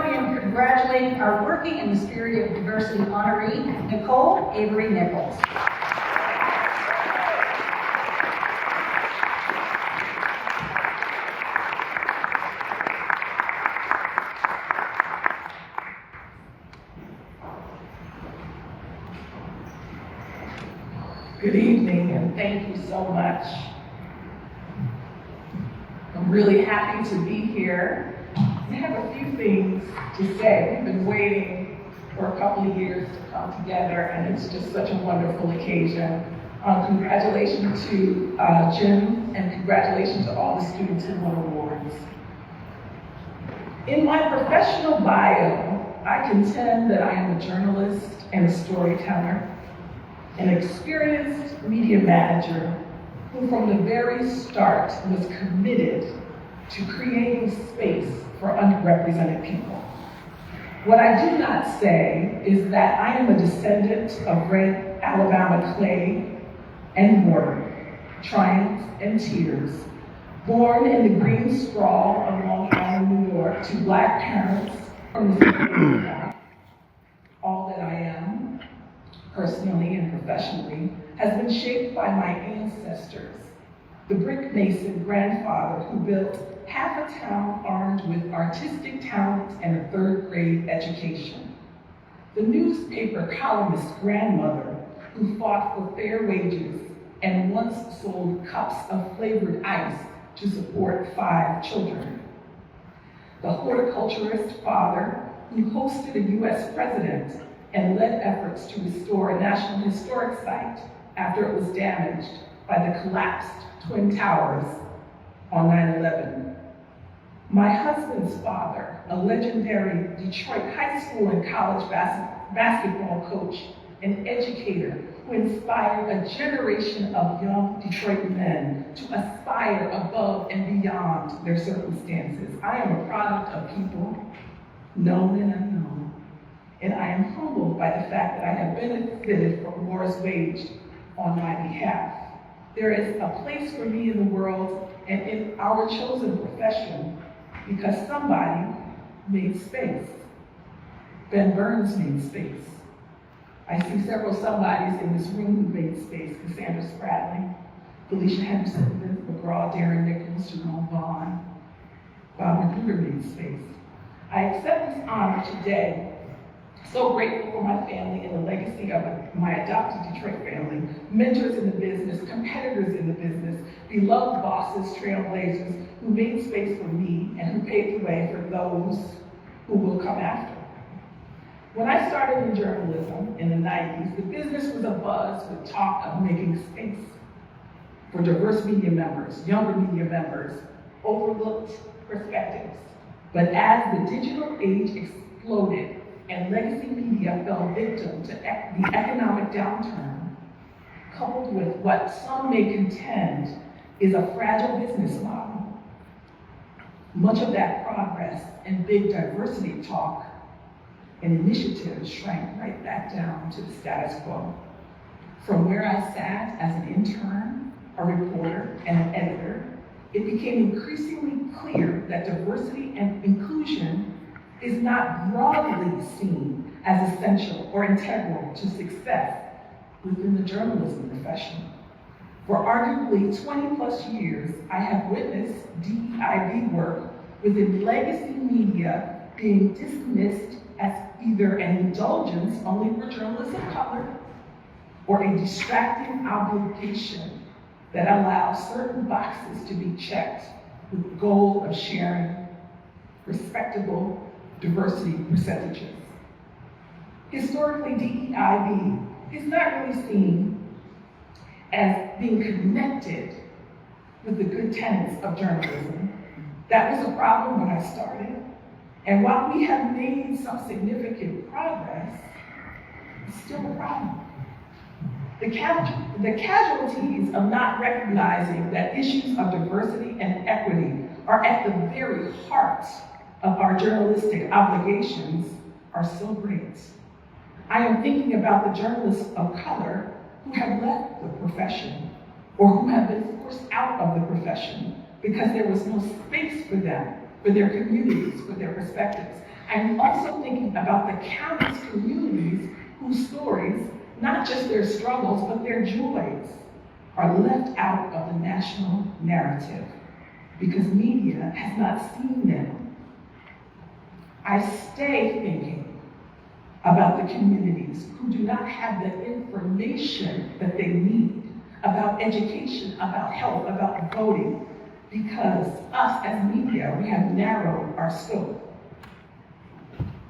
join me in congratulating our Working in the Spirit of Diversity honoree, Nicole Avery Nichols. Good evening, and thank you so much. I'm really happy to be here. I have a few things to say. We've been waiting for a couple of years to come together, and it's just such a wonderful occasion. Congratulations to Jim, and congratulations to all the students who won awards. In my professional bio, I contend that I am a journalist and a storyteller, an experienced media manager who from the very start was committed to creating space for underrepresented people. What I do not say is that I am a descendant of red Alabama clay and mortar, triumphs and tears, born in the green sprawl of Long Island, New York, to Black parents from the city of South. All that I am, personally and professionally, has been shaped by my ancestors, the brick mason grandfather who built half a town armed with artistic talent and a third-grade education, the newspaper columnist grandmother who fought for fair wages and once sold cups of flavored ice to support 5 children, the horticulturist father who hosted a US president and led efforts to restore a National Historic Site after it was damaged by the collapsed Twin Towers on 9/11. My husband's father, a legendary Detroit high school and college basketball coach and educator who inspired a generation of young Detroit men to aspire above and beyond their circumstances. I am a product of people, known and unknown, and I am humbled by the fact that I have benefited from wars waged on my behalf. There is a place for me in the world and in our chosen profession because somebody made space. Ben Burns made space. I see several somebodies in this room who made space: Cassandra Spradley, Felicia Henderson, Vince McGraw, Darren Nichols, Jerome Vaughn. Bob McGruder made space. I accept this honor today, so grateful for my family and the legacy of my adopted Detroit family, mentors in the business, competitors in the business, beloved bosses, trailblazers who made space for me and who paved the way for those who will come after. When I started in journalism in the 90s, the business was abuzz with talk of making space for diverse media members, younger media members, overlooked perspectives. But as the digital age exploded and legacy media fell victim to the economic downturn, coupled with what some may contend is a fragile business model, much of that progress and big diversity talk and initiatives shrank right back down to the status quo. From where I sat as an intern, a reporter, and an editor, it became increasingly clear that diversity and inclusion is not broadly seen as essential or integral to success within the journalism profession. For arguably 20 plus years, I have witnessed DEIB work within legacy media being dismissed as either an indulgence only for journalists of color or a distracting obligation that allows certain boxes to be checked with the goal of sharing respectable diversity percentages. Historically, DEIB is not really seen as being connected with the good tenets of journalism. That was a problem when I started. And while we have made some significant progress, it's still a problem. The casualties of not recognizing that issues of diversity and equity are at the very heart of our journalistic obligations are so great. I am thinking about the journalists of color who have left the profession or who have been forced out of the profession because there was no space for them, for their communities, for their perspectives. I'm also thinking about the countless communities whose stories, not just their struggles, but their joys, are left out of the national narrative because media has not seen them. I stay thinking about the communities who do not have the information that they need about education, about health, about voting, because us as media, we have narrowed our scope.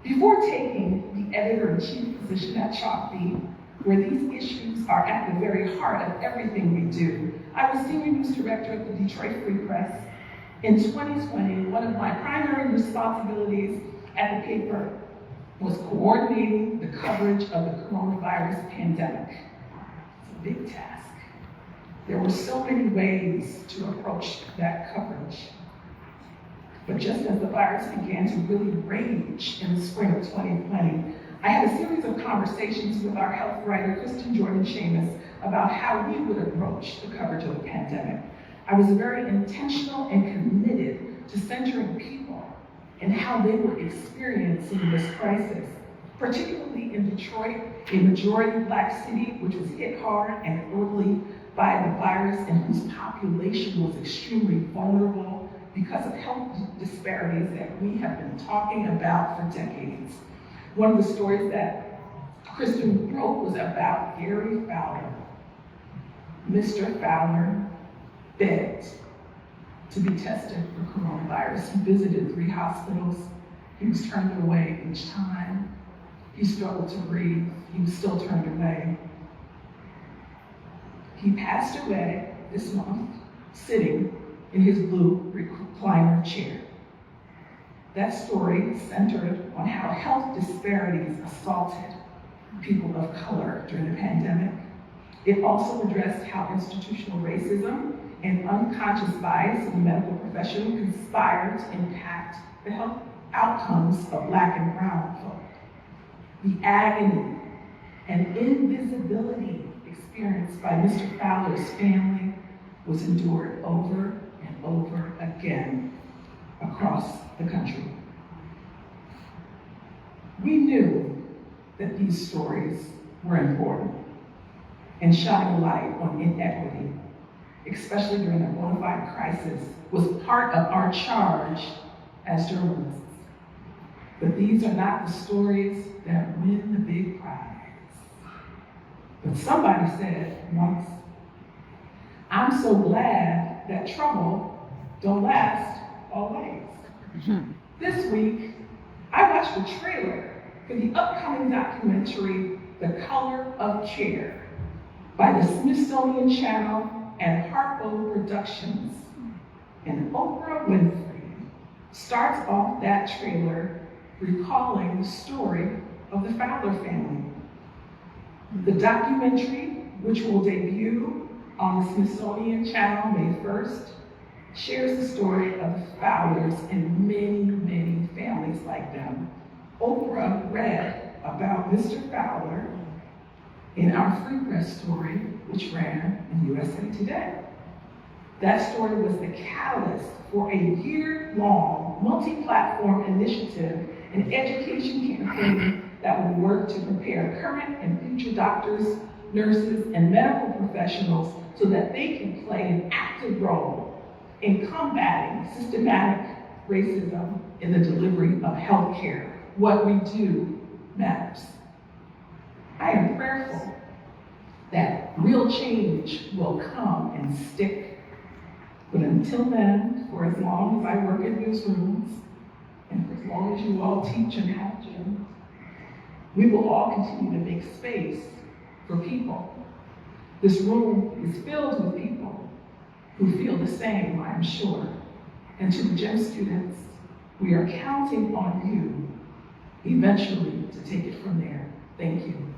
Before taking the editor-in-chief position at Chalkbeat, where these issues are at the very heart of everything we do, I was senior news director at the Detroit Free Press. In 2020, one of my primary responsibilities at the paper was coordinating the coverage of the coronavirus pandemic. It's a big task. There were so many ways to approach that coverage. But just as the virus began to really rage in the spring of 2020, I had a series of conversations with our health writer, Kristen Jordan-Shamus, about how we would approach the coverage of the pandemic. I was very intentional and committed to centering people and how they were experiencing this crisis, particularly in Detroit, a majority Black city which was hit hard and early by the virus and whose population was extremely vulnerable because of health disparities that we have been talking about for decades. One of the stories that Kristen wrote was about Gary Fowler. Mr. Fowler begged to be tested for coronavirus. He visited 3 hospitals. He was turned away each time. He struggled to breathe. He was still turned away. He passed away this month, sitting in his blue recliner chair. That story centered on how health disparities assaulted people of color during the pandemic. It also addressed how institutional racism and unconscious bias in the medical profession conspired to impact the health outcomes of Black and brown folk. The agony and invisibility experienced by Mr. Fowler's family was endured over and over again across the country. We knew that these stories were important and shining a light on inequity, especially during a bona fide crisis, was part of our charge as journalists. But these are not the stories that win the big prize. But somebody said once, "I'm so glad that trouble don't last always." This week, I watched the trailer for the upcoming documentary, The Color of Care, by the Smithsonian Channel and Harpo Productions. And Oprah Winfrey starts off that trailer recalling the story of the Fowler family. The documentary, which will debut on the Smithsonian Channel May 1st, shares the story of the Fowlers and many, many families like them. Oprah read about Mr. Fowler in our Free Press story, which ran in USA Today. That story was the catalyst for a year-long multi-platform initiative and education campaign that will work to prepare current and future doctors, nurses, and medical professionals so that they can play an active role in combating systematic racism in the delivery of health care. What we do matters. I am prayerful that real change will come and stick. But until then, for as long as I work in newsrooms, and for as long as you all teach and have gyms, we will all continue to make space for people. This room is filled with people who feel the same, I'm sure. And to the gym students, we are counting on you eventually to take it from there. Thank you.